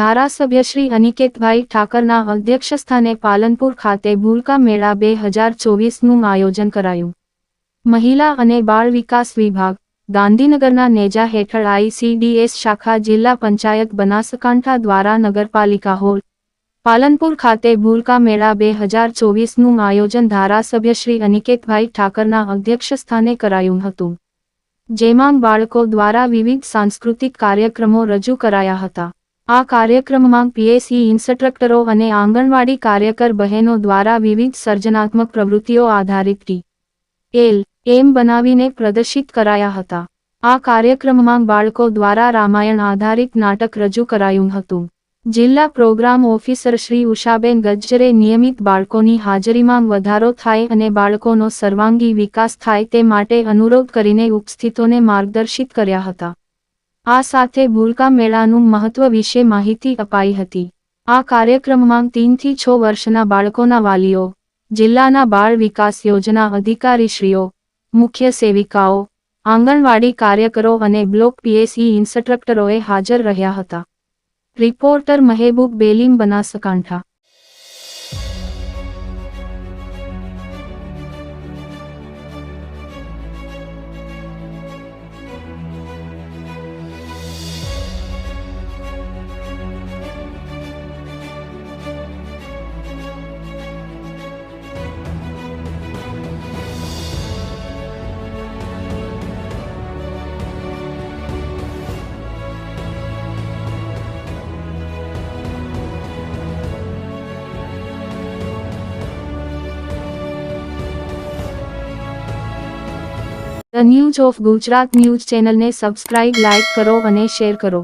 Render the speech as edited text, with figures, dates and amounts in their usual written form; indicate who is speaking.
Speaker 1: ધારાસભ્ય શ્રી અનિકેતભાઈ ઠાકરના અધ્યક્ષસ્થાને પાલનપુર ખાતે ભૂલકા મેળા 2024નું આયોજન કરાયું. મહિલા અને બાળ વિકાસ વિભાગ, ગાંધીનગરના નેજા હેઠળ ICDS શાખા જિલ્લા પંચાયત બનાસકાંઠા દ્વારા નગરપાલિકા હોલ, પાલનપુર ખાતે ભૂલકા મેળા 2024નું આયોજન ધારાસભ્ય શ્રી અનિકેતભાઈ ઠાકરના અધ્યક્ષસ્થાને કરાયું હતું. જેમાં બાળકો દ્વારા વિવિધ સાંસ્કૃતિક કાર્યક્રમો રજૂ કરાયા હતા. આ કાર્યક્રમમાં PSE ઇન્સ્ટ્રક્ટરો અને આંગણવાડી કાર્યકર બહેનો દ્વારા વિવિધ સર્જનાત્મક પ્રવૃત્તિઓ આધારિત TLM બનાવીને પ્રદર્શિત કરાયા હતા. આ કાર્યક્રમમાં બાળકો દ્વારા રામાયણ આધારિત નાટક રજૂ કરાયું હતું. જિલ્લા પ્રોગ્રામ ઓફિસર શ્રી ઉષાબેન ગજ્જરે નિયમિત બાળકોની હાજરીમાં વધારો થાય અને બાળકોનો સર્વાંગી વિકાસ થાય તે માટે અનુરોધ કરીને ઉપસ્થિતોને માર્ગદર્શિત કર્યા હતા. આ સાથે ભૂલકા મેળાનું મહત્વ વિશે માહિતી અપાઈ હતી. આ કાર્યક્રમમાં 3 થી 6 વર્ષના બાળકોના વાલીઓ, જિલ્લાના બાળ વિકાસ યોજના અધિકારીશ્રીઓ, મુખ્ય સેવિકાઓ, આંગણવાડી કાર્યકરો અને બ્લોક PSE ઇન્સ્ટ્રક્ટરોએ હાજર રહ્યા હતા. Reporter Mehboob Belim, Banaskantha. The news of Gujarat news ચેનલને સબસ્ક્રાઇબ, લાઇક કરો અને શેર કરો.